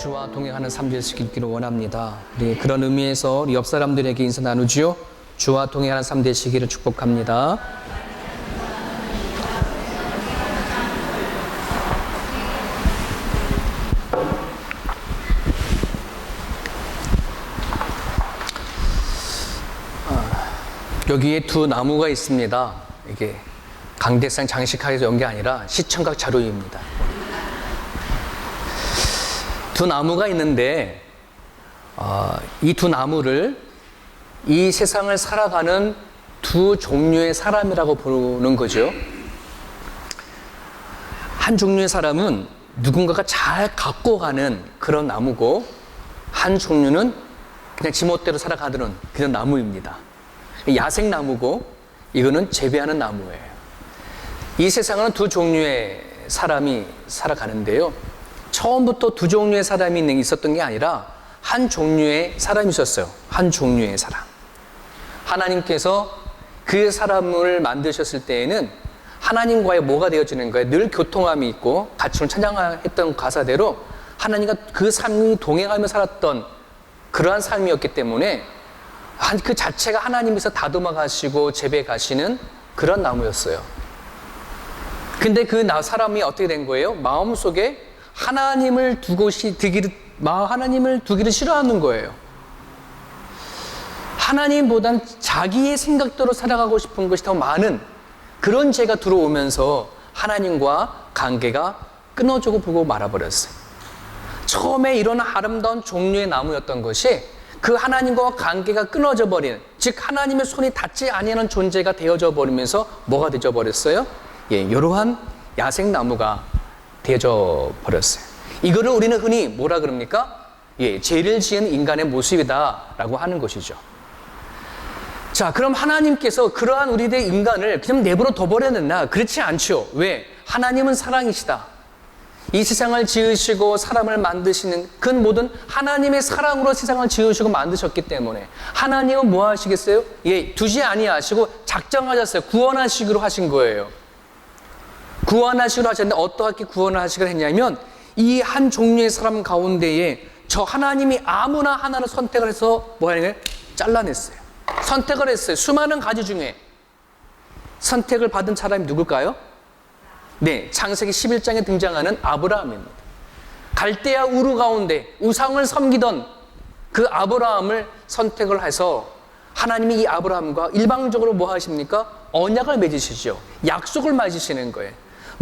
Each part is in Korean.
주와 동행하는 삶 될 수 있기를 원합니다. 우리 그런 의미에서 우리 옆 사람들에게 인사 나누지요. 주와 동행하는 삶 되시기를 축복합니다. 여기에 두 나무가 있습니다. 이게 강대상 장식하게서 연 게 아니라 시청각 자료입니다. 두 나무가 있는데 이 두 나무를 이 세상을 살아가는 두 종류의 사람이라고 부르는 거죠. 한 종류의 사람은 누군가가 잘 갖고 가는 그런 나무고, 한 종류는 그냥 지멋대로 살아가는 그런 나무입니다. 야생나무고 이거는 재배하는 나무예요. 이 세상은 두 종류의 사람이 살아가는데요, 처음부터 두 종류의 사람이 있었던 게 아니라 한 종류의 사람이 있었어요. 한 종류의 사람. 하나님께서 그 사람을 만드셨을 때에는 하나님과의 뭐가 되어지는 거예요? 늘 교통함이 있고 같이 찬양했던 가사대로 하나님과 그 삶이 동행하며 살았던 그러한 삶이었기 때문에 그 자체가 하나님께서 다듬어 가시고 재배해 가시는 그런 나무였어요. 근데 그 사람이 어떻게 된 거예요? 마음속에 하나님을 두기를 싫어하는 거예요. 하나님보단 자기의 생각대로 살아가고 싶은 것이 더 많은 그런 죄가 들어오면서 하나님과 관계가 끊어지고 보고 말아버렸어요. 처음에 이런 아름다운 종류의 나무였던 것이 그 하나님과 관계가 끊어져 버린, 즉 하나님의 손이 닿지 아니하는 존재가 되어져 버리면서 뭐가 되어져 버렸어요? 이러한 야생나무가 되어져 버렸어요. 이거를 우리는 흔히 뭐라 그럽니까? 죄를 지은 인간의 모습이다 라고 하는 것이죠. 자, 그럼 하나님께서 그러한 우리들의 인간을 그냥 내버려 둬버렸나? 그렇지 않죠. 왜? 하나님은 사랑이시다. 이 세상을 지으시고 사람을 만드시는 그 모든 하나님의 사랑으로 세상을 지으시고 만드셨기 때문에 하나님은 뭐 하시겠어요? 두지 아니하시고 작정하셨어요. 구원하시기로 하신 거예요. 구원하시기로 하셨는데 어떻게 구원을 하시기로 했냐면 이 한 종류의 사람 가운데에 저 하나님이 아무나 하나를 선택을 해서 뭐 하는 거예요? 잘라냈어요. 선택을 했어요. 수많은 가지 중에 선택을 받은 사람이 누굴까요? 네, 창세기 11장에 등장하는 아브라함입니다. 갈대아 우르 가운데 우상을 섬기던 그 아브라함을 선택을 해서 하나님이 이 아브라함과 일방적으로 뭐 하십니까? 언약을 맺으시죠. 약속을 맺으시는 거예요.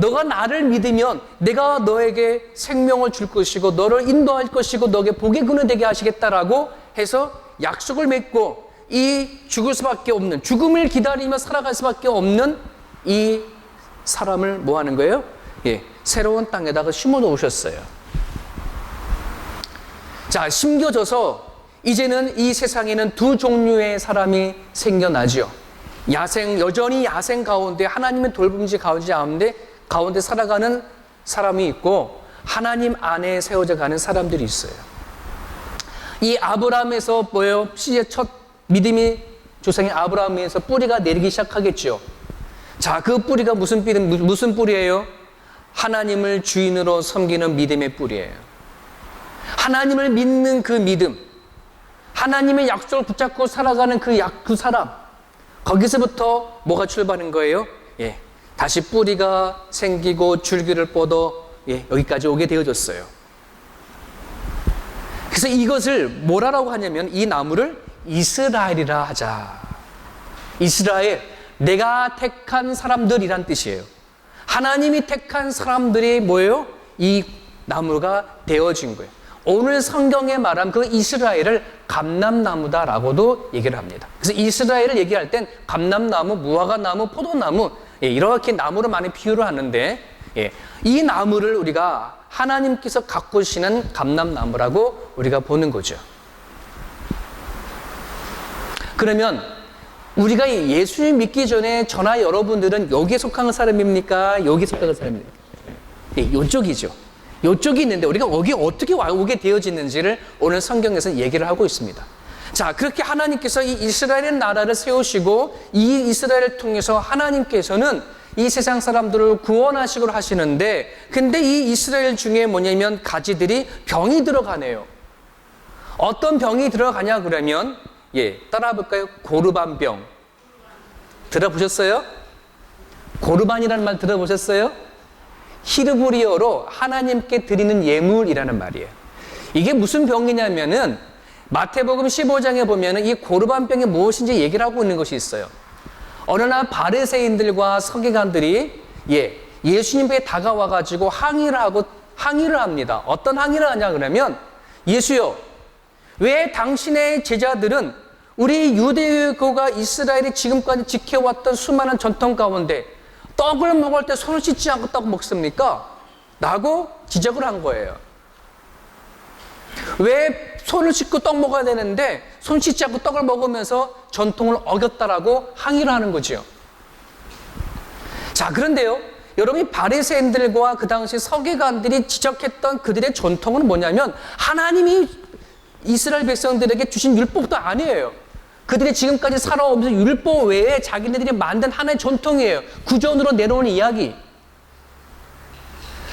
너가 나를 믿으면 내가 너에게 생명을 줄 것이고 너를 인도할 것이고 너에게 복의 근원 되게 하시겠다라고 해서 약속을 맺고 이 죽을 수밖에 없는, 죽음을 기다리며 살아갈 수밖에 없는 이 사람을 뭐 하는 거예요? 새로운 땅에다가 심어 놓으셨어요. 자, 심겨져서 이제는 이 세상에는 두 종류의 사람이 생겨나죠. 여전히 야생 가운데 하나님의 돌봄지 가운데 살아가는 사람이 있고 하나님 안에 세워져 가는 사람들이 있어요. 이 아브라함에서 뭐예요? 첫 믿음이 조상인 아브라함에서 뿌리가 내리기 시작하겠죠. 자, 그 뿌리가 무슨 뿌리예요? 하나님을 주인으로 섬기는 믿음의 뿌리예요. 하나님을 믿는 그 믿음, 하나님의 약속을 붙잡고 살아가는 그 사람, 거기서부터 뭐가 출발한 거예요? 다시 뿌리가 생기고 줄기를 뻗어 여기까지 오게 되어졌어요. 그래서 이것을 뭐라고 하냐면 이 나무를 이스라엘이라 하자. 이스라엘, 내가 택한 사람들이란 뜻이에요. 하나님이 택한 사람들이 뭐예요? 이 나무가 되어진 거예요. 오늘 성경에 말한 그 이스라엘을 감람나무다라고도 얘기를 합니다. 그래서 이스라엘을 얘기할 땐 감람나무, 무화과나무, 포도나무 이렇게 나무를 많이 비유를 하는데 이 나무를 우리가 하나님께서 가꾸시는 감람나무라고 우리가 보는 거죠. 그러면 우리가 예수님 믿기 전에 저나 여러분들은 여기에 속한 사람입니까? 여기에 속한 사람입니까? 이쪽이죠. 이쪽이 있는데 우리가 여기 어떻게 오게 되어지는지를 오늘 성경에서 얘기를 하고 있습니다. 자, 그렇게 하나님께서 이 이스라엘의 나라를 세우시고 이 이스라엘을 통해서 하나님께서는 이 세상 사람들을 구원하시기로 하시는데, 근데 이 이스라엘 중에 뭐냐면 가지들이 병이 들어가네요. 어떤 병이 들어가냐 그러면, 따라와 볼까요? 고르반병. 들어보셨어요? 고르반이라는 말 들어보셨어요? 히브리어로 하나님께 드리는 예물이라는 말이에요. 이게 무슨 병이냐면은 마태복음 15장에 보면은 이 고르반병이 무엇인지 얘기를 하고 있는 것이 있어요. 어느 날 바리새인들과 서기관들이 예수님께 다가와가지고 항의를 합니다. 어떤 항의를 하냐 그러면, 예수요, 왜 당신의 제자들은 우리 유대교가 이스라엘이 지금까지 지켜왔던 수많은 전통 가운데 떡을 먹을 때 손을 씻지 않고 떡 먹습니까? 라고 지적을 한 거예요. 왜 손을 씻고 떡 먹어야 되는데 손 씻지 않고 떡을 먹으면서 전통을 어겼다라고 항의를 하는 거죠. 자, 그런데요, 여러분이 바리새인들과 그 당시 서기관들이 지적했던 그들의 전통은 뭐냐면 하나님이 이스라엘 백성들에게 주신 율법도 아니에요. 그들이 지금까지 살아오면서 율법 외에 자기네들이 만든 하나의 전통이에요. 구전으로 내려온 이야기.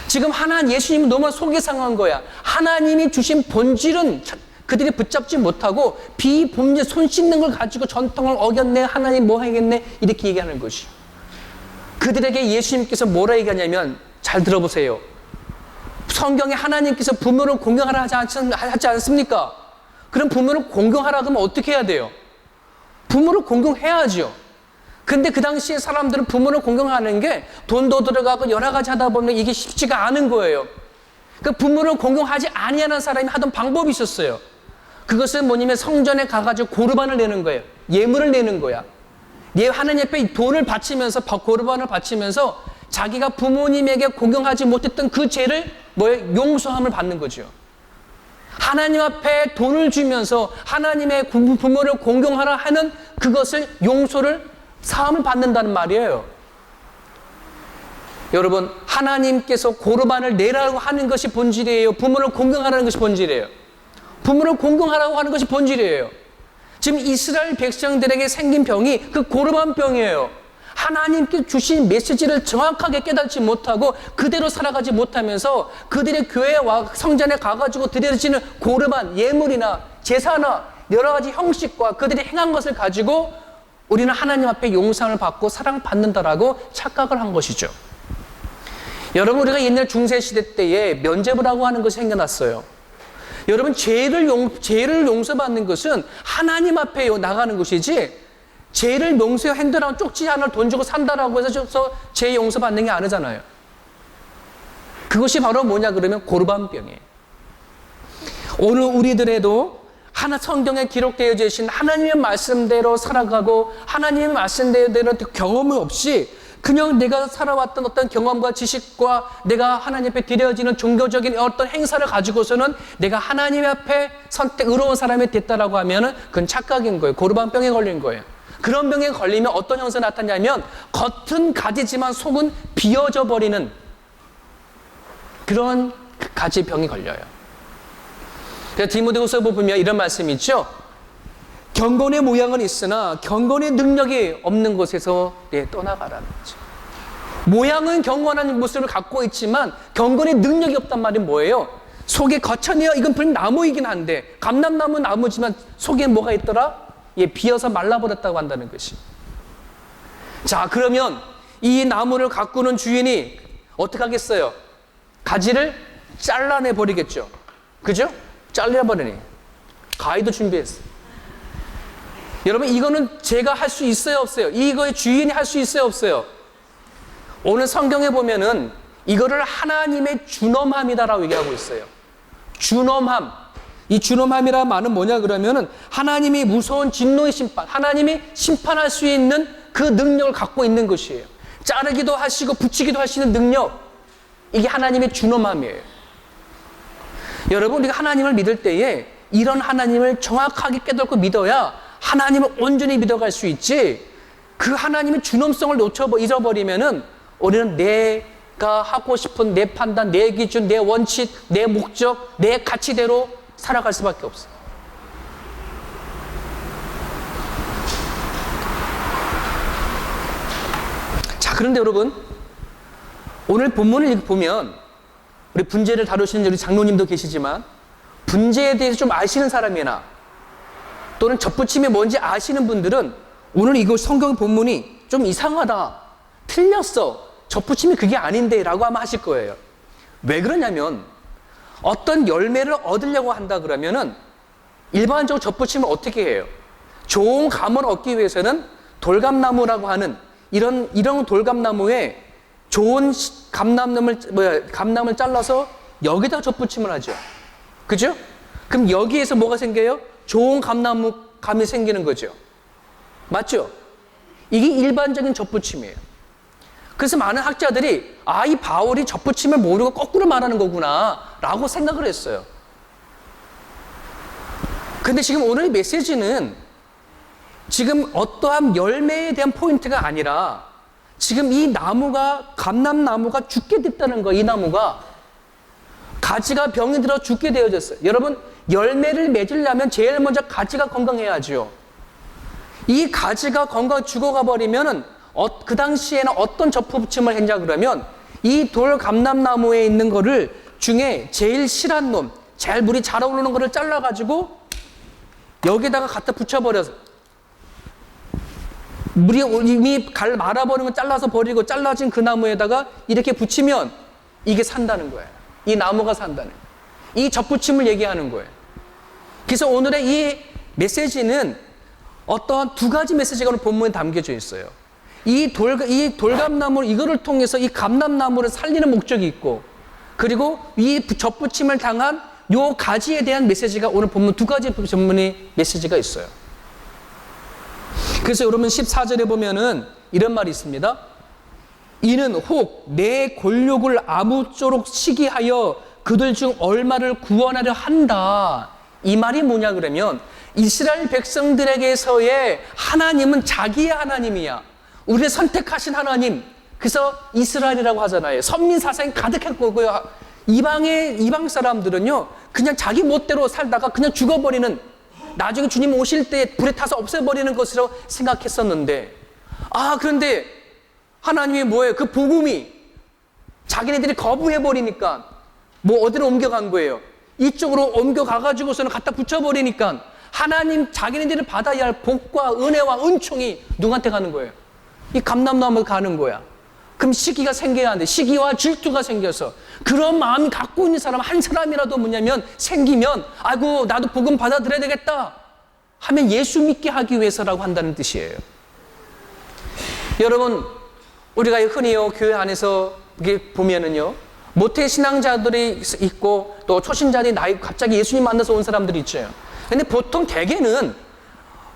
지금 예수님은 너무 속이 상한 거야. 하나님이 주신 본질은 그들이 붙잡지 못하고 비본질, 손 씻는 걸 가지고 전통을 어겼네, 하나님 뭐 하겠네, 이렇게 얘기하는 것이. 그들에게 예수님께서 뭐라 얘기하냐면, 잘 들어보세요. 성경에 하나님께서 부모를 공경하라 하지 않습니까? 그럼 부모를 공경하라 그러면 어떻게 해야 돼요? 부모를 공경해야죠. 근데 그 당시에 사람들은 부모를 공경하는 게 돈도 들어가고 여러 가지 하다 보면 이게 쉽지가 않은 거예요. 그 부모를 공경하지 아니하는 사람이 하던 방법이 있었어요. 그것은 뭐냐면 성전에 가가지고 고르반을 내는 거예요. 예물을 내는 거야. 하나님 앞에 돈을 바치면서, 고르반을 바치면서 자기가 부모님에게 공경하지 못했던 그 죄를 용서함을 받는 거죠. 하나님 앞에 돈을 주면서 하나님의 부모를 공경하라 하는 그것을 사함을 받는다는 말이에요. 여러분, 하나님께서 고르반을 내라고 하는 것이 본질이에요? 부모를 공경하라는 것이 본질이에요? 부모를 공경하라고 하는 것이 본질이에요. 지금 이스라엘 백성들에게 생긴 병이 그 고르반병이에요. 하나님께 주신 메시지를 정확하게 깨닫지 못하고 그대로 살아가지 못하면서 그들의 교회와 성전에 가가지고 드려지는 고르반, 예물이나 제사나 여러 가지 형식과 그들이 행한 것을 가지고 우리는 하나님 앞에 용서를 받고 사랑받는다라고 착각을 한 것이죠. 여러분, 우리가 옛날 중세시대 때에 면죄부라고 하는 것이 생겨났어요. 여러분, 죄를 용서받는 것은 하나님 앞에 나가는 것이지, 죄를 용서한다라고 쪽지 하나를 돈 주고 산다라고 해서 죄 용서받는 게 아니잖아요. 그것이 바로 뭐냐 그러면 고르반병이에요. 오늘 우리들에도 성경에 기록되어 계신 하나님의 말씀대로 살아가고 하나님의 말씀대로 경험이 없이 그냥 내가 살아왔던 어떤 경험과 지식과 내가 하나님 앞에 드려지는 종교적인 어떤 행사를 가지고서는 내가 하나님 앞에 의로운 사람이 됐다라고 하면은 그건 착각인 거예요. 고르반병에 걸린 거예요. 그런 병에 걸리면 어떤 형상이 나타나냐면 겉은 가지지만 속은 비어져 버리는 그런 가지병이 걸려요. 그래서 디모데후서 보면 이런 말씀이 있죠. 경건의 모양은 있으나 경건의 능력이 없는 곳에서 떠나가라는 거죠. 모양은 경건한 모습을 갖고 있지만 경건의 능력이 없단 말이 뭐예요? 속에 거쳐내어, 이건 분명 나무이긴 한데 감람나무 나무지만 속에 뭐가 있더라? 비어서 말라버렸다고 한다는 것이. 자, 그러면 이 나무를 가꾸는 주인이 어떻게 하겠어요? 가지를 잘라내 버리겠죠. 그죠? 잘라버리니. 가위도 준비했어요. 여러분, 이거는 제가 할 수 있어요, 없어요? 이거의 주인이 할 수 있어요, 없어요? 오늘 성경에 보면은 이거를 하나님의 준엄함이다라고 얘기하고 있어요. 준엄함. 이 준엄함이라는 말은 뭐냐 그러면은 하나님이 무서운 진노의 심판, 하나님이 심판할 수 있는 그 능력을 갖고 있는 것이에요. 자르기도 하시고 붙이기도 하시는 능력, 이게 하나님의 준엄함이에요. 여러분, 우리가 하나님을 믿을 때에 이런 하나님을 정확하게 깨닫고 믿어야 하나님을 온전히 믿어갈 수 있지, 그 하나님의 준엄성을 잊어버리면은 우리는 내가 하고 싶은 내 판단, 내 기준, 내 원칙, 내 목적, 내 가치대로 살아갈 수밖에 없어요. 자, 그런데 여러분, 오늘 본문을 보면 우리 분재를 다루시는 우리 장로님도 계시지만 분재에 대해서 좀 아시는 사람이나 또는 접붙임이 뭔지 아시는 분들은 오늘 이거 성경 본문이 좀 이상하다, 틀렸어, 접붙임이 그게 아닌데 라고 아마 하실 거예요. 왜 그러냐면 어떤 열매를 얻으려고 한다 그러면은 일반적으로 접붙임을 어떻게 해요? 좋은 감을 얻기 위해서는 돌감나무라고 하는 이런 돌감나무에 좋은 감나무를 잘라서 여기다 접붙임을 하죠. 그죠? 그럼 여기에서 뭐가 생겨요? 좋은 감이 생기는 거죠. 맞죠? 이게 일반적인 접붙임이에요. 그래서 많은 학자들이 이 바울이 접붙임을 모르고 거꾸로 말하는 거구나 라고 생각을 했어요. 근데 지금 오늘 메시지는 지금 어떠한 열매에 대한 포인트가 아니라 지금 이 나무가, 감람나무가 죽게 됐다는 거예요. 이 나무가 가지가 병이 들어 죽게 되어졌어요. 여러분, 열매를 맺으려면 제일 먼저 가지가 건강해야죠. 이 가지가 죽어가 버리면은 그 당시에는 어떤 접붙임을 했냐 그러면 이 돌 감람나무에 있는 거를 중에 제일 실한 놈, 제일 물이 잘 오르는 거를 잘라가지고 여기다가 갖다 붙여버려서 물이 이미 말아버리는 거 잘라서 버리고 잘라진 그 나무에다가 이렇게 붙이면 이게 산다는 거예요. 이 나무가 산다는 거예요. 이 접붙임을 얘기하는 거예요. 그래서 오늘의 이 메시지는 어떠한 두 가지 메시지가 오늘 본문에 담겨져 있어요. 이 돌감나무, 이거를 통해서 이 감람나무를 살리는 목적이 있고, 그리고 이 접붙임을 당한 요 가지에 대한 메시지가 오늘 본문 두 가지 전문의 메시지가 있어요. 그래서 여러분 14절에 보면은 이런 말이 있습니다. 이는 혹 내 골욕을 아무쪼록 시기하여 그들 중 얼마를 구원하려 한다. 이 말이 뭐냐 그러면 이스라엘 백성들에게서의 하나님은 자기의 하나님이야. 우리를 선택하신 하나님. 그래서 이스라엘이라고 하잖아요. 선민 사상이 가득했고요. 이방 사람들은요, 그냥 자기 멋대로 살다가 그냥 죽어버리는, 나중에 주님 오실 때 불에 타서 없애버리는 것으로 생각했었는데, 그런데 하나님이 뭐예요? 그 복음이 자기네들이 거부해버리니까 어디로 옮겨간 거예요? 이쪽으로 옮겨가가지고서는 갖다 붙여버리니까 하나님 자기네들이 받아야 할 복과 은혜와 은총이 누구한테 가는 거예요? 이 감람나무에 가는 거야. 그럼 시기가 생겨야 하는데, 시기와 질투가 생겨서 그런 마음이 갖고 있는 사람 한 사람이라도 생기면 아이고 나도 복음 받아들여야 되겠다 하면 예수 믿게 하기 위해서라고 한다는 뜻이에요. 여러분, 우리가 흔히요 교회 안에서 이게 보면은요 모태 신앙자들이 있고 또 초신자들이 갑자기 예수님 만나서 온 사람들이 있죠. 근데 보통 대개는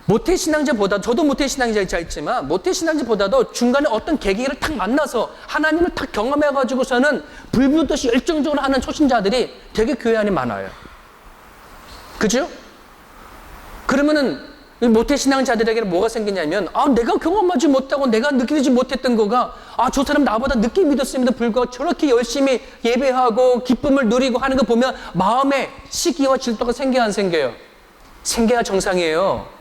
모태 신앙자보다, 저도 모태 신앙자 있지만 모태 신앙자보다도 중간에 어떤 계기를 탁 만나서 하나님을 탁 경험해가지고서는 불붙듯이 열정적으로 하는 초신자들이 되게 교회 안에 많아요. 그죠? 그러면은 모태 신앙자들에게는 뭐가 생기냐면 내가 경험하지 못하고 내가 느끼지 못했던 거가 저 사람 나보다 늦게 믿었음에도 불구하고 저렇게 열심히 예배하고 기쁨을 누리고 하는 거 보면 마음에 시기와 질투가 생겨야 안 생겨요? 생겨야 정상이에요.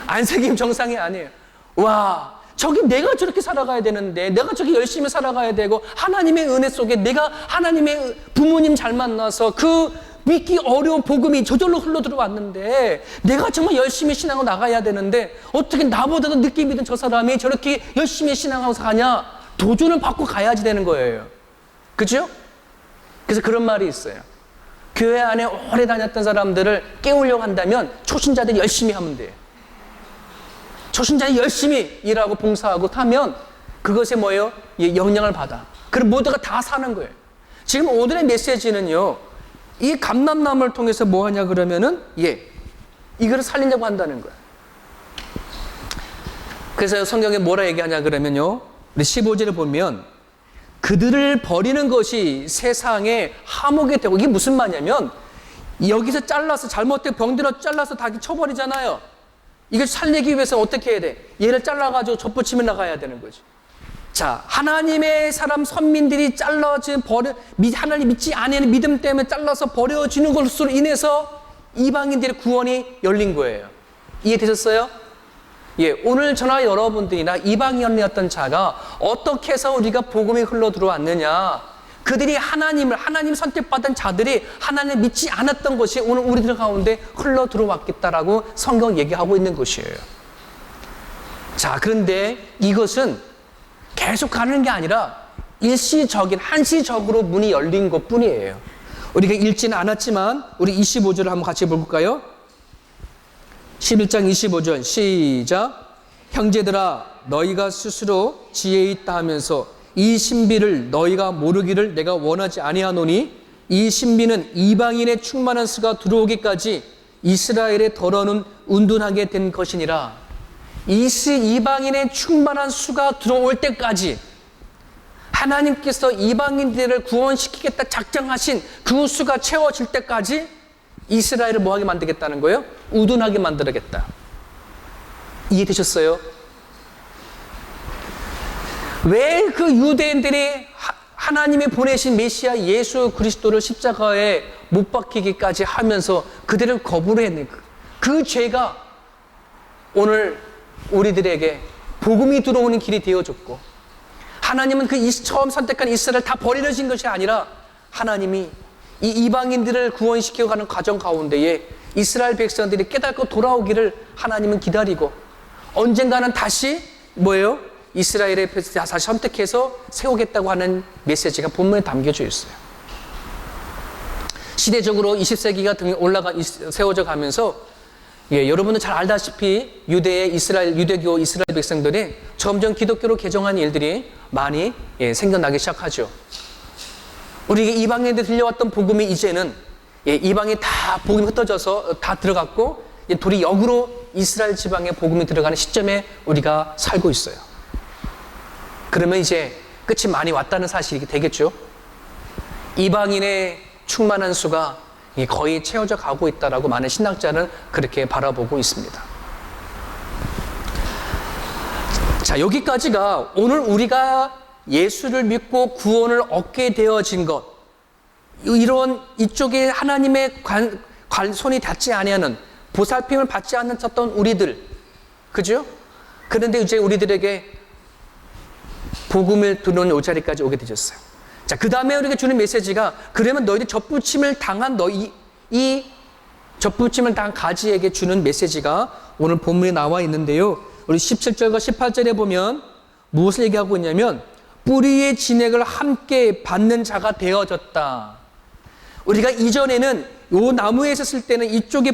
안 생기면 정상이 아니에요. 와, 저기 내가 저렇게 살아가야 되는데, 내가 저기 열심히 살아가야 되고, 하나님의 은혜 속에 내가 하나님의 부모님 잘 만나서 그 믿기 어려운 복음이 저절로 흘러 들어왔는데, 내가 정말 열심히 신앙하고 나가야 되는데, 어떻게 나보다도 늦게 믿은 저 사람이 저렇게 열심히 신앙하고 가냐? 도전을 받고 가야지 되는 거예요. 그죠? 그래서 그런 말이 있어요. 교회 안에 오래 다녔던 사람들을 깨우려고 한다면 초신자들이 열심히 하면 돼요. 초신자들이 열심히 일하고 봉사하고 하면 그것에 뭐예요? 영향을 받아. 그럼 모두가 다 사는 거예요. 지금 오늘의 메시지는요, 이 감람나무를 통해서 뭐 하냐 그러면은 이거를 살리려고 한다는 거예요. 그래서 성경에 뭐라 얘기하냐 그러면요, 우리 15절에 보면 그들을 버리는 것이 세상에 화목이 되고, 이게 무슨 말이냐면 여기서 잘라서 잘못된 병들어 잘라서 다 쳐버리잖아요. 이걸 살리기 위해서 어떻게 해야 돼? 얘를 잘라가지고 접붙이며 나가야 되는 거지. 자, 하나님의 사람 선민들이 잘라진 하나님 믿지 않는 믿음 때문에 잘라서 버려지는 것으로 인해서 이방인들의 구원이 열린 거예요. 이해되셨어요? 오늘 저나 여러분들이나 이방인이었던 자가 어떻게 해서 우리가 복음이 흘러 들어왔느냐. 그들이 하나님 선택받은 자들이 하나님을 믿지 않았던 것이 오늘 우리들 가운데 흘러 들어왔겠다라고 성경 얘기하고 있는 것이에요. 자, 그런데 이것은 계속 가는 게 아니라 일시적인, 한시적으로 문이 열린 것 뿐이에요. 우리가 읽지는 않았지만 우리 25절을 한번 같이 볼까요? 11장 25절 시작. 형제들아 너희가 스스로 지혜 있다 하면서 이 신비를 너희가 모르기를 내가 원하지 아니하노니 이 신비는 이방인의 충만한 수가 들어오기까지 이스라엘의 더러는 운둔하게 된 것이니라. 이방인의 충만한 수가 들어올 때까지 하나님께서 이방인들을 구원시키겠다 작정하신 그 수가 채워질 때까지 이스라엘을 뭐하게 만들겠다는 거예요? 우둔하게 만들겠다. 이해되셨어요? 왜 그 유대인들이 하나님이 보내신 메시아 예수 그리스도를 십자가에 못 박히기까지 하면서 그들을 거부를 했는가? 그 죄가 오늘 우리들에게 복음이 들어오는 길이 되어줬고, 하나님은 그 처음 선택한 이스라엘을 다 버리려신 것이 아니라 하나님이 이 이방인들을 구원시켜가는 과정 가운데에 이스라엘 백성들이 깨닫고 돌아오기를 하나님은 기다리고, 언젠가는 다시 뭐예요? 이스라엘의 다시 선택해서 세우겠다고 하는 메시지가 본문에 담겨져 있어요. 시대적으로 20세기가 세워져 가면서 여러분은 잘 알다시피 유대교 이스라엘 백성들이 점점 기독교로 개종한 일들이 많이 생겨나기 시작하죠. 우리 이방인들 들려왔던 복음이 이제는 이방이 다 복음이 흩어져서 다 들어갔고 도리 역으로 이스라엘 지방에 복음이 들어가는 시점에 우리가 살고 있어요. 그러면 이제 끝이 많이 왔다는 사실이 되겠죠. 이방인의 충만한 수가 거의 채워져 가고 있다라고 많은 신학자는 그렇게 바라보고 있습니다. 자, 여기까지가 오늘 우리가 예수를 믿고 구원을 얻게 되어진 것, 이런 이쪽에 하나님의 손이 닿지 아니하는 보살핌을 받지 않았던 우리들, 그죠? 그런데 이제 우리들에게 복음을 들어오는 이 자리까지 오게 되셨어요. 자, 그 다음에 우리가 주는 메시지가, 그러면 너희들 접붙임을 당한 이 접붙임을 당한 가지에게 주는 메시지가 오늘 본문에 나와 있는데요. 우리 17절과 18절에 보면 무엇을 얘기하고 있냐면, 뿌리의 진액을 함께 받는 자가 되어졌다. 우리가 이전에는 요 나무에 있었을 때는 이쪽에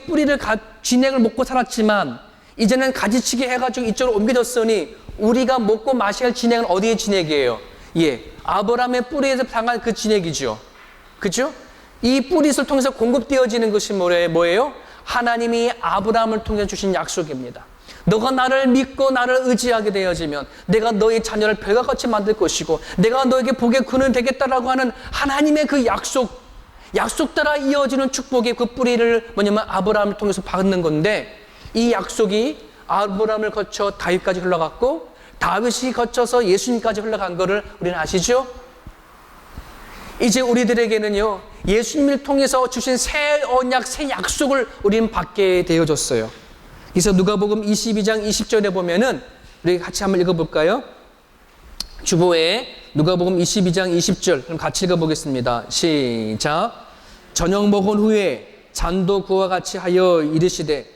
진액을 먹고 살았지만, 이제는 가지치기 해가지고 이쪽으로 옮겨졌으니 우리가 먹고 마셔야 할 진액은 어디의 진액이에요? 아브라함의 뿌리에서 당한 그 진액이죠. 그죠? 이 뿌리를 통해서 공급되어지는 것이 뭐예요? 하나님이 아브라함을 통해 주신 약속입니다. 너가 나를 믿고 나를 의지하게 되어지면 내가 너의 자녀를 별과 같이 만들 것이고 내가 너에게 복의 근원이 되겠다라고 하는 하나님의 그 약속 따라 이어지는 축복의 그 뿌리를 아브라함을 통해서 받는 건데, 이 약속이 아브라함을 거쳐 다윗까지 흘러갔고 다윗이 거쳐서 예수님까지 흘러간 거를 우리는 아시죠? 이제 우리들에게는요, 예수님을 통해서 주신 새 언약, 새 약속을 우리는 받게 되어졌어요. 그래서 누가복음 22장 20절에 보면은 우리 같이 한번 읽어볼까요? 주보에 누가복음 22장 20절 그럼 같이 읽어보겠습니다. 시작. 저녁 먹은 후에 잔도 그와 같이 하여 이르시되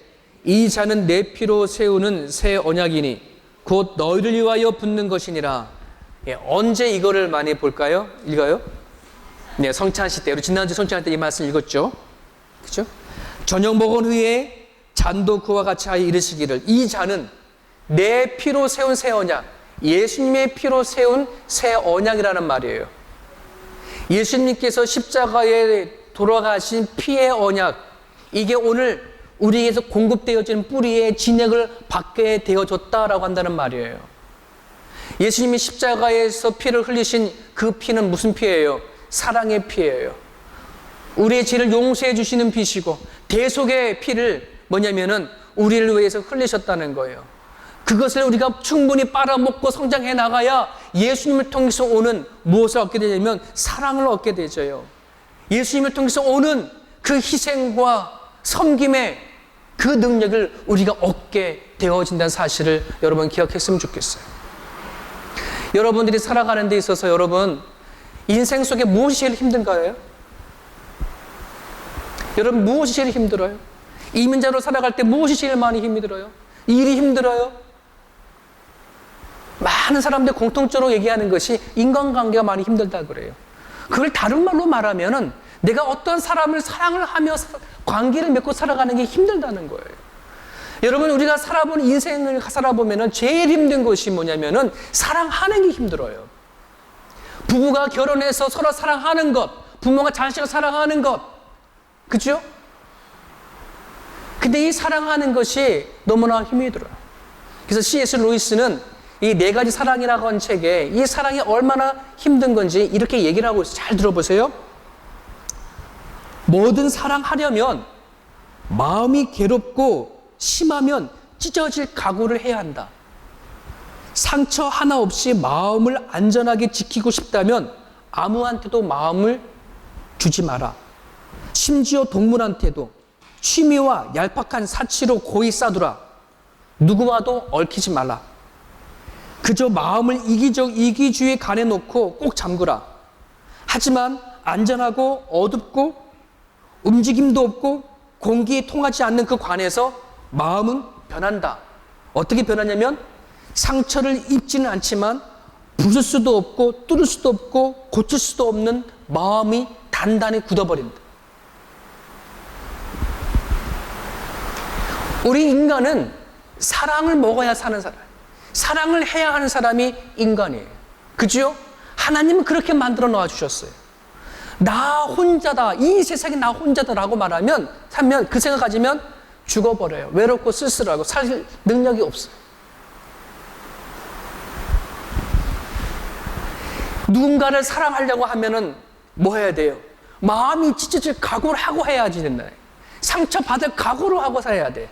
이 잔은 내 피로 세우는 새 언약이니 곧 너희를 위하여 붓는 것이니라. 언제 이거를 많이 볼까요? 읽어요? 네, 성찬식 때, 우리 지난주 성찬할 때 이 말씀 읽었죠? 그죠? 저녁 먹은 후에 잔도 그와 같이 하여 이르시기를, 이 잔은 내 피로 세운 새 언약, 예수님의 피로 세운 새 언약이라는 말이에요. 예수님께서 십자가에 돌아가신 피의 언약, 이게 오늘 우리에게서 공급되어지는 뿌리의 진액을 받게 되어졌다라고 한다는 말이에요. 예수님이 십자가에서 피를 흘리신 그 피는 무슨 피예요? 사랑의 피예요. 우리의 죄를 용서해 주시는 피시고, 대속의 피를 우리를 위해서 흘리셨다는 거예요. 그것을 우리가 충분히 빨아먹고 성장해 나가야 예수님을 통해서 오는 무엇을 얻게 되냐면 사랑을 얻게 되죠. 예수님을 통해서 오는 그 희생과 섬김의 그 능력을 우리가 얻게 되어진다는 사실을 여러분 기억했으면 좋겠어요. 여러분들이 살아가는 데 있어서 여러분 인생 속에 무엇이 제일 힘든가요? 여러분 무엇이 제일 힘들어요? 이민자로 살아갈 때 무엇이 제일 많이 힘들어요? 일이 힘들어요? 많은 사람들 공통적으로 얘기하는 것이 인간관계가 많이 힘들다 그래요. 그걸 다른 말로 말하면은 내가 어떤 사람을 사랑을 하며 관계를 맺고 살아가는 게 힘들다는 거예요. 여러분 우리가 살아본 인생을 살아보면은 제일 힘든 것이 뭐냐면은 사랑하는 게 힘들어요. 부부가 결혼해서 서로 사랑하는 것, 부모가 자식을 사랑하는 것, 그죠? 근데 이 사랑하는 것이 너무나 힘이 들어요. 그래서 C.S. 루이스는 이 4가지 사랑이라고 한 책에 이 사랑이 얼마나 힘든 건지 이렇게 얘기를 하고 있어요. 잘 들어보세요. 뭐든 사랑하려면 마음이 괴롭고 심하면 찢어질 각오를 해야 한다. 상처 하나 없이 마음을 안전하게 지키고 싶다면 아무한테도 마음을 주지 마라. 심지어 동물한테도 취미와 얄팍한 사치로 고이 싸두라. 누구와도 얽히지 말라. 그저 마음을 이기주의에 가내놓고 꼭 잠그라. 하지만 안전하고 어둡고 움직임도 없고 공기에 통하지 않는 그 관에서 마음은 변한다. 어떻게 변하냐면 상처를 입지는 않지만 부술 수도 없고 뚫을 수도 없고 고칠 수도 없는 마음이 단단히 굳어버린다. 우리 인간은 사랑을 먹어야 사는 사람, 사랑을 해야 하는 사람이 인간이에요. 그죠? 하나님은 그렇게 만들어 놓아주셨어요. 나 혼자다, 이 세상에 나 혼자다라고 말하면 그 생각 가지면 죽어버려요. 외롭고 쓸쓸하고 살 능력이 없어요. 누군가를 사랑하려고 하면은 뭐 해야 돼요? 마음이 찢어질 각오를 하고 해야지 된다. 상처받을 각오를 하고 살아야 돼.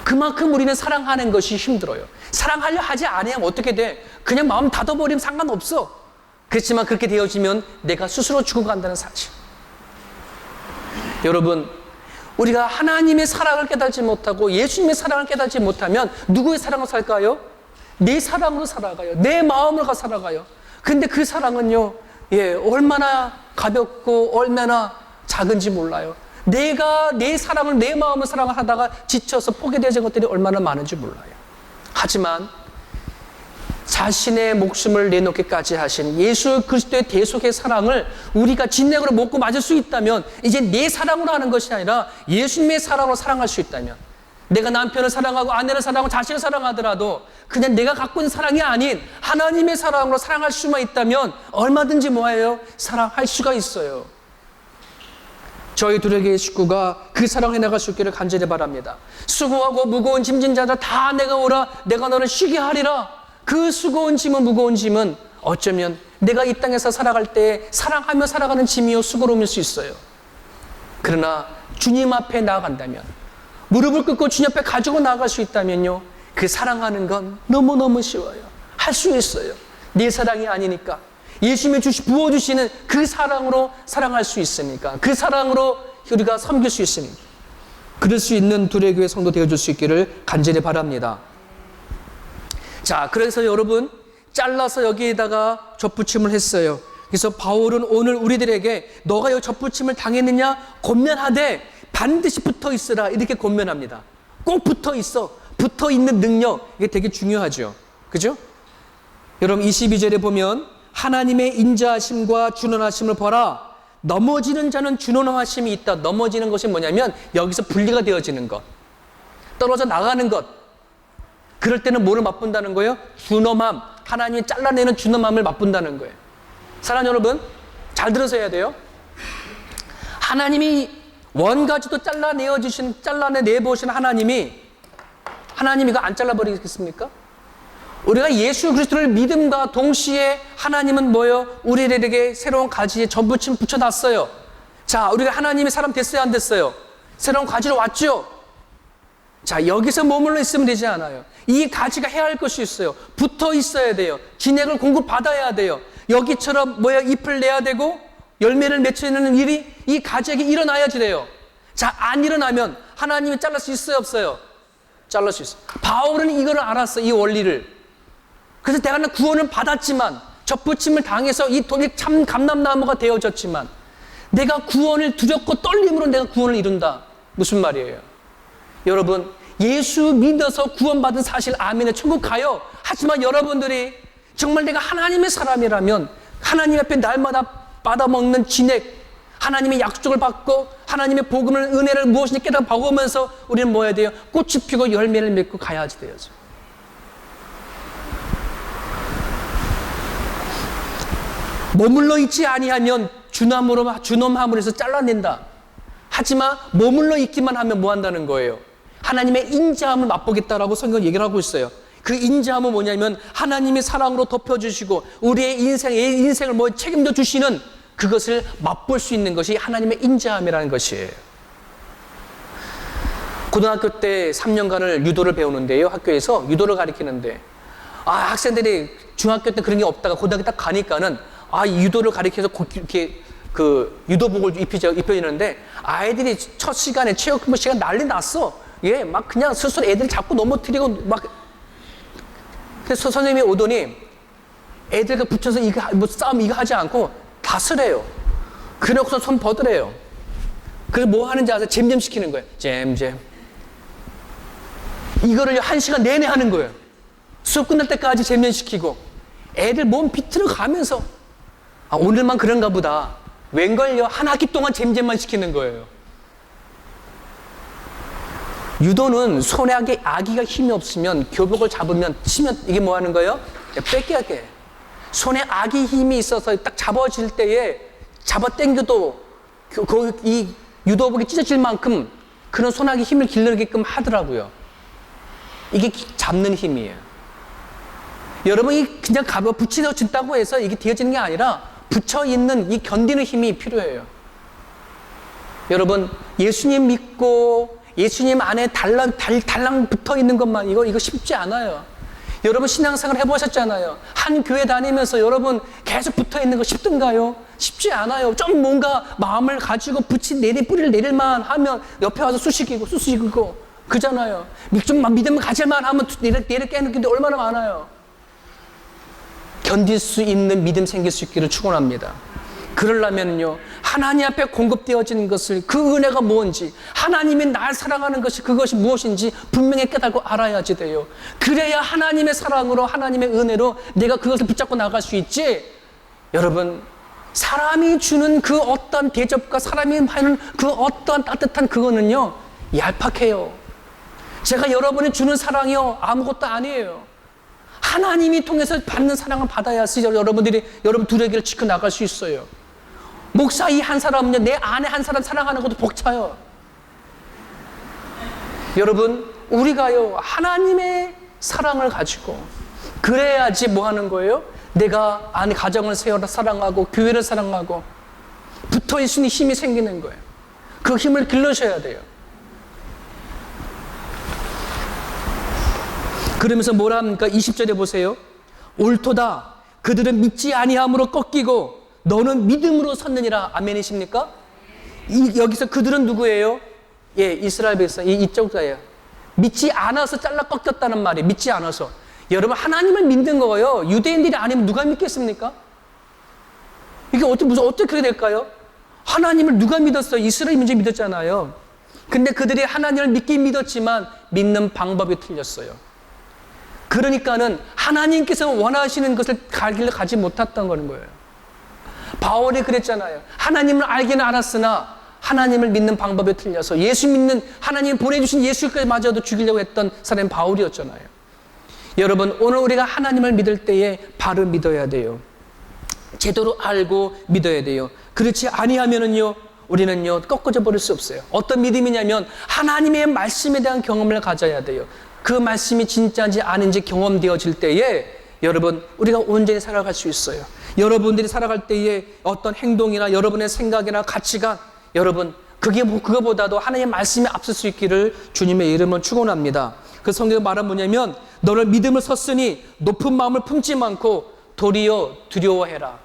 그만큼 우리는 사랑하는 것이 힘들어요. 사랑하려 하지 않으면 어떻게 돼? 그냥 마음 닫아버리면 상관없어. 그렇지만 그렇게 되어지면 내가 스스로 죽어간다는 사실. 여러분, 우리가 하나님의 사랑을 깨닫지 못하고 예수님의 사랑을 깨닫지 못하면 누구의 사랑을 살까요? 내 사랑으로 살아가요. 내 마음으로 살아가요. 근데 그 사랑은요, 얼마나 가볍고 얼마나 작은지 몰라요. 내가 내 사랑을, 내 마음을 사랑을 하다가 지쳐서 포기되는 것들이 얼마나 많은지 몰라요. 하지만 자신의 목숨을 내놓기까지 하신 예수 그리스도의 대속의 사랑을 우리가 진액으로 먹고 맞을 수 있다면, 이제 내 사랑으로 하는 것이 아니라 예수님의 사랑으로 사랑할 수 있다면, 내가 남편을 사랑하고 아내를 사랑하고 자식을 사랑하더라도 그냥 내가 갖고 있는 사랑이 아닌 하나님의 사랑으로 사랑할 수만 있다면 얼마든지 뭐예요? 사랑할 수가 있어요. 저희 두레개의 식구가 그 사랑해 나갈 수 있기를 간절히 바랍니다. 수고하고 무거운 짐진 자들 다 내가 오라, 내가 너를 쉬게 하리라. 그 수고운 짐은, 무거운 짐은 어쩌면 내가 이 땅에서 살아갈 때 사랑하며 살아가는 짐이요 수고로움일 수 있어요. 그러나 주님 앞에 나아간다면, 무릎을 꿇고 주님 앞에 가지고 나아갈 수 있다면요, 그 사랑하는 건 너무너무 쉬워요. 할 수 있어요. 내 사랑이 아니니까. 예수님이 부어주시는 그 사랑으로 사랑할 수 있으니까, 그 사랑으로 우리가 섬길 수 있으니까, 그럴 수 있는 두레교회 성도 되어줄 수 있기를 간절히 바랍니다. 자, 그래서 여러분, 잘라서 여기에다가 접붙임을 했어요. 그래서 바울은 오늘 우리들에게 너가 여기 접붙임을 당했느냐 권면하되 반드시 붙어 있으라, 이렇게 권면합니다. 꼭 붙어 있어. 붙어 있는 능력, 이게 되게 중요하죠. 그죠? 여러분 22절에 보면 하나님의 인자하심과 준원하심을 보라. 넘어지는 자는 준원하심이 있다. 넘어지는 것이 뭐냐면 여기서 분리가 되어지는 것, 떨어져 나가는 것. 그럴 때는 뭐를 맛본다는 거예요? 준엄함, 하나님이 잘라내는 준엄함을 맛본다는 거예요. 사랑하는 여러분, 잘 들으셔야 돼요. 하나님이 원가지도 잘라내보신 하나님이 이거 안 잘라버리겠습니까? 우리가 예수 그리스도를 믿음과 동시에 하나님은 뭐예요? 우리들에게 새로운 가지에 전부침 붙여놨어요. 자, 우리가 하나님의 사람 됐어요, 안 됐어요? 새로운 가지로 왔죠? 자, 여기서 머물러 있으면 되지 않아요. 이 가지가 해야 할 것이 있어요. 붙어 있어야 돼요. 진액을 공급받아야 돼요. 여기처럼 잎을 내야 되고 열매를 맺히는 일이 이 가지에게 일어나야지 돼요. 자, 안 일어나면 하나님이 잘랄 수 있어요, 없어요? 자를 수 있어. 바울은 이거를 알았어, 이 원리를. 그래서 내가 구원을 받았지만, 접붙임을 당해서 이 돌이 참 감람나무가 되어졌지만, 내가 구원을 두렵고 떨림으로 내가 구원을 이룬다. 무슨 말이에요? 여러분, 예수 믿어서 구원받은 사실 아멘에 천국 가요. 하지만 여러분들이 정말 내가 하나님의 사람이라면 하나님 앞에 날마다 받아먹는 진액, 하나님의 약속을 받고 하나님의 복음을, 은혜를 무엇인지 깨달아 보면서 우리는 뭐 해야 돼요? 꽃이 피고 열매를 맺고 가야지 되어죠. 머물러 있지 아니하면 준엄함으로서 잘라낸다. 하지만 머물러 있기만 하면 뭐 한다는 거예요? 하나님의 인자함을 맛보겠다라고 성경은 얘기를 하고 있어요. 그 인자함은 뭐냐면 하나님의 사랑으로 덮여주시고 우리의 인생을 뭐 책임져 주시는 그것을 맛볼 수 있는 것이 하나님의 인자함이라는 것이에요. 고등학교 때 3년간을 유도를 배우는데요. 학교에서 유도를 가르치는데 학생들이 중학교 때 그런 게 없다가 고등학교 딱 가니까는 유도를 가르쳐서 이렇게 그 유도복을 입혀지는데 아이들이 첫 시간에 체육 시간 난리 났어. 예, 막 그냥 스스로 애들 자꾸 넘어뜨리고 막. 그래서 선생님이 오더니 애들과 붙여서 이거 뭐 싸움 이거 하지 않고 다스래요. 그래놓고서 손 버드래요. 그래서 뭐 하는지 아세요? 잼잼 시키는 거예요. 잼잼. 이거를 1시간 내내 하는 거예요. 수업 끝날 때까지 잼잼 시키고 애들 몸 비틀어 가면서 오늘만 그런가 보다. 웬걸요? 한 학기 동안 잼잼만 시키는 거예요. 유도는 손에 아기가 힘이 없으면 교복을 잡으면 치면 이게 뭐 하는 거예요? 뺏겨야 돼. 손에 아기 힘이 있어서 딱 잡아질 때에 잡아 당겨도 이 유도복이 찢어질 만큼 그런 손아귀 힘을 길러게끔 하더라고요. 이게 잡는 힘이에요. 여러분이 그냥 붙여진다고 해서 이게 되어지는 게 아니라 붙여있는 이 견디는 힘이 필요해요. 여러분, 예수님 믿고 예수님 안에 달랑 붙어 있는 것만 이거 쉽지 않아요. 여러분 신앙생활 해보셨잖아요. 한 교회 다니면서 여러분 계속 붙어 있는 거 쉽던가요? 쉽지 않아요. 좀 뭔가 마음을 가지고 뿌리를 내릴만 하면 옆에 와서 쑤시기고 그잖아요. 좀 믿음을 가질만 하면 내를 깨는 게 얼마나 많아요. 견딜 수 있는 믿음 생길 수 있기를 축원합니다. 그러려면요, 하나님 앞에 공급되어지는 것을, 그 은혜가 뭔지, 하나님이 날 사랑하는 것이 그것이 무엇인지 분명히 깨닫고 알아야지 돼요. 그래야 하나님의 사랑으로, 하나님의 은혜로 내가 그것을 붙잡고 나갈 수 있지. 여러분, 사람이 주는 그 어떤 대접과 사람이 하는 그 어떠한 따뜻한 그거는요, 얄팍해요. 제가 여러분이 주는 사랑이요, 아무것도 아니에요. 하나님이 통해서 받는 사랑을 받아야 여러분들이 여러분 두레기를 지켜나갈 수 있어요. 목사 이 한 사람은요, 내 안에 한 사람 사랑하는 것도 벅차요. 여러분, 우리가요, 하나님의 사랑을 가지고 그래야지 뭐 하는 거예요? 내가 안에 가정을 세워라 사랑하고 교회를 사랑하고 붙어 있으니 힘이 생기는 거예요. 그 힘을 길러셔야 돼요. 그러면서 뭐라 합니까? 20절에 보세요. 옳도다. 그들은 믿지 아니함으로 꺾이고 너는 믿음으로 섰느니라. 아멘이십니까? 여기서 그들은 누구예요? 예, 이스라엘 백성, 이쪽자예요. 믿지 않아서 잘라 꺾였다는 말이에요. 믿지 않아서. 여러분, 하나님을 믿는 거예요. 유대인들이 아니면 누가 믿겠습니까? 이게 어떻게 그렇게 될까요? 하나님을 누가 믿었어요? 이스라엘이 먼저 믿었잖아요. 근데 그들이 하나님을 믿긴 믿었지만 믿는 방법이 틀렸어요. 그러니까는 하나님께서 원하시는 것을 가지 못했던 거예요. 바울이 그랬잖아요. 하나님을 알기는 알았으나 하나님을 믿는 방법이 틀려서 예수 믿는 하나님 보내주신 예수까지마저도 죽이려고 했던 사람이 바울이었잖아요. 여러분, 오늘 우리가 하나님을 믿을 때에 바로 믿어야 돼요. 제대로 알고 믿어야 돼요. 그렇지 아니하면은요, 우리는요 꺾어져 버릴 수 없어요. 어떤 믿음이냐면 하나님의 말씀에 대한 경험을 가져야 돼요. 그 말씀이 진짜인지 아닌지 경험되어질 때에 여러분, 우리가 온전히 살아갈 수 있어요. 여러분들이 살아갈 때에 어떤 행동이나 여러분의 생각이나 가치가 여러분, 그거보다도 하나님의 말씀이 앞설 수 있기를 주님의 이름으로 축원합니다. 그 성경의 말은 뭐냐면 너를 믿음을 섰으니 높은 마음을 품지 않고 도리어 두려워해라.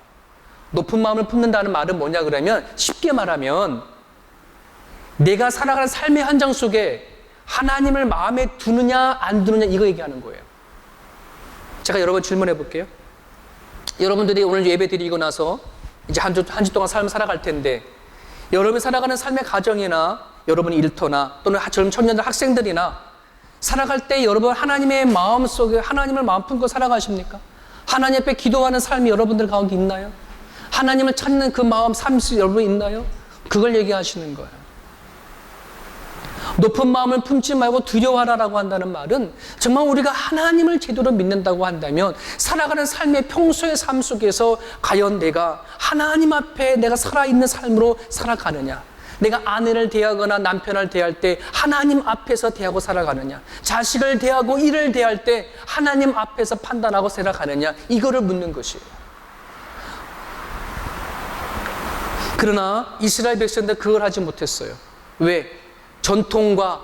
높은 마음을 품는다는 말은 뭐냐 그러면 쉽게 말하면 내가 살아가는 삶의 현장 속에 하나님을 마음에 두느냐 안 두느냐 이거 얘기하는 거예요. 제가 여러분 질문해 볼게요. 여러분들이 오늘 예배 드리고 나서 이제 한 주 동안 삶을 살아갈 텐데, 여러분이 살아가는 삶의 가정이나 여러분의 일터나 또는 젊은 청년들, 학생들이나 살아갈 때 여러분 하나님의 마음 속에 하나님을 마음 품고 살아가십니까? 하나님 앞에 기도하는 삶이 여러분들 가운데 있나요? 하나님을 찾는 그 마음, 삶이 여러분 있나요? 그걸 얘기하시는 거예요. 높은 마음을 품지 말고 두려워하라라고 한다는 말은 정말 우리가 하나님을 제대로 믿는다고 한다면 살아가는 삶의 평소의 삶 속에서 과연 내가 하나님 앞에 내가 살아있는 삶으로 살아가느냐, 내가 아내를 대하거나 남편을 대할 때 하나님 앞에서 대하고 살아가느냐, 자식을 대하고 일을 대할 때 하나님 앞에서 판단하고 살아가느냐, 이거를 묻는 것이에요. 그러나 이스라엘 백성들 그걸 하지 못했어요. 왜? 전통과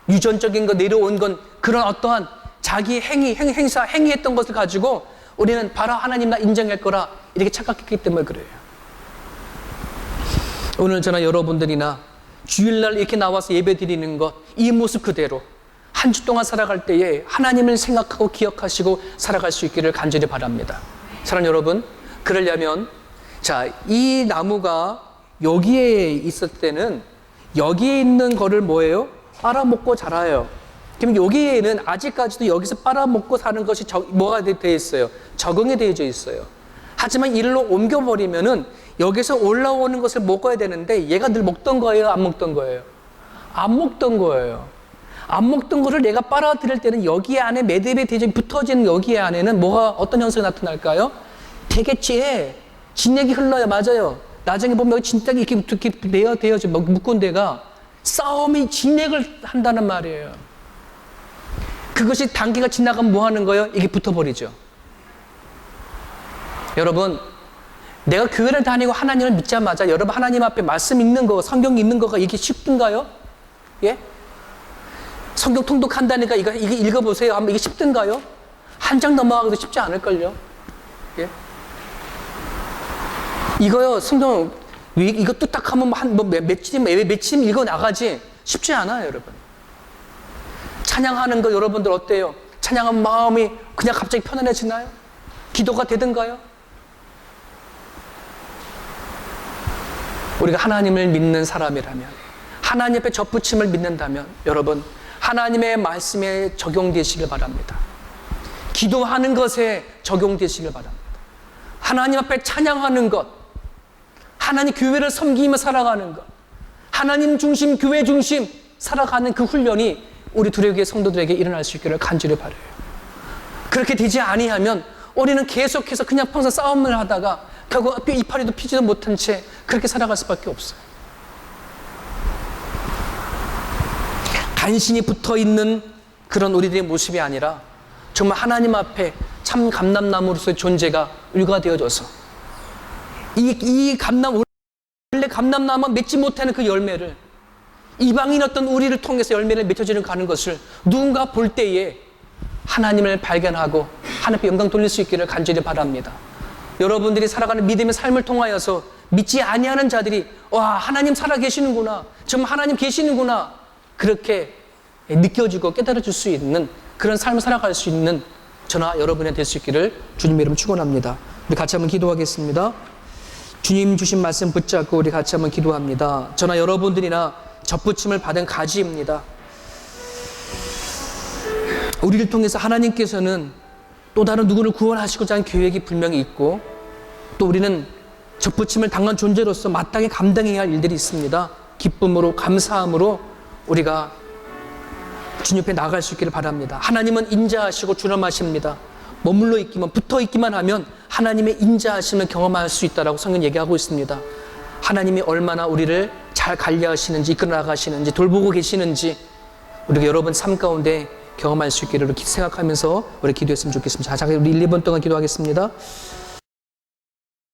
유전적인 거 내려온 건 그런 어떠한 자기 행위했던 것을 가지고 우리는 바로 하나님 나 인정할 거라 이렇게 착각했기 때문에 그래요. 오늘 저나 여러분들이나 주일날 이렇게 나와서 예배 드리는 것, 이 모습 그대로 한 주 동안 살아갈 때에 하나님을 생각하고 기억하시고 살아갈 수 있기를 간절히 바랍니다. 사랑하는 여러분, 그러려면 자, 이 나무가 여기에 있을 때는 여기에 있는 거를 뭐예요? 빨아먹고 자라요. 그럼 여기에는 아직까지도 여기서 빨아먹고 사는 것이 뭐가 되어 있어요? 적응이 되어져 있어요. 하지만 이리로 옮겨버리면은 여기서 올라오는 것을 먹어야 되는데 얘가 늘 먹던 거예요? 안 먹던 거예요? 안 먹던 거예요. 안 먹던 거를 내가 빨아들일 때는 여기 안에 매듭이 되어 붙어진 여기 안에는 뭐가 어떤 현상이 나타날까요? 되게 진액이 흘러요. 맞아요. 나중에 보면 진작에 이렇게 되어져 묶은 데가 싸움이 진액을 한다는 말이에요. 그것이 단계가 지나가면 뭐 하는 거예요? 이게 붙어버리죠. 여러분, 내가 교회를 다니고 하나님을 믿자마자 여러분 하나님 앞에 말씀 읽는 거, 성경 읽는 거가 이게 쉽든가요? 예? 성경 통독한다니까 이거 읽어보세요. 한번 이게 쉽든가요? 한 장 넘어가기도 쉽지 않을걸요? 예? 이거요, 성경, 이거 뚝딱하면 며칠 읽어 나가지 쉽지 않아요, 여러분. 찬양하는 거 여러분들 어때요? 찬양하면 마음이 그냥 갑자기 편안해지나요? 기도가 되든가요? 우리가 하나님을 믿는 사람이라면, 하나님 앞에 접붙임을 믿는다면, 여러분, 하나님의 말씀에 적용되시길 바랍니다. 기도하는 것에 적용되시길 바랍니다. 하나님 앞에 찬양하는 것, 하나님 교회를 섬기며 살아가는 것, 하나님 중심, 교회 중심 살아가는 그 훈련이 우리 두레교회 성도들에게 일어날 수 있기를 간절히 바라요. 그렇게 되지 아니하면 우리는 계속해서 그냥 평생 싸움을 하다가 결국 이파리도 피지도 못한 채 그렇게 살아갈 수밖에 없어요. 간신히 붙어있는 그런 우리들의 모습이 아니라 정말 하나님 앞에 참 감람나무로서의 존재가 일과되어져서 원래 감람나무가 맺지 못하는 그 열매를 이방인 어떤 우리를 통해서 열매를 맺어지는 가는 것을 누군가 볼 때에 하나님을 발견하고 하나님께 영광 돌릴 수 있기를 간절히 바랍니다. 여러분들이 살아가는 믿음의 삶을 통하여서 믿지 아니하는 자들이 와, 하나님 살아 계시는구나, 정말 하나님 계시는구나, 그렇게 느껴지고 깨달아질 수 있는 그런 삶을 살아갈 수 있는 저나 여러분이 될 수 있기를 주님의 이름으로 축원합니다. 우리 같이 한번 기도하겠습니다. 주님 주신 말씀 붙잡고 우리 같이 한번 기도합니다. 저나 여러분들이나 접붙임을 받은 가지입니다. 우리를 통해서 하나님께서는 또 다른 누구를 구원하시고자 하는 계획이 분명히 있고, 또 우리는 접붙임을 당한 존재로서 마땅히 감당해야 할 일들이 있습니다. 기쁨으로, 감사함으로 우리가 주님 앞에 나아갈 수 있기를 바랍니다. 하나님은 인자하시고 준엄하십니다. 머물러 있기만, 붙어 있기만 하면 하나님의 인자하심을 경험할 수 있다라고 성경 얘기하고 있습니다. 하나님이 얼마나 우리를 잘 관리하시는지, 이끌어 나가시는지, 돌보고 계시는지 우리가 여러분 삶 가운데 경험할 수 있기를 생각하면서 우리 기도했으면 좋겠습니다. 자, 우리 1, 2분 동안 기도하겠습니다.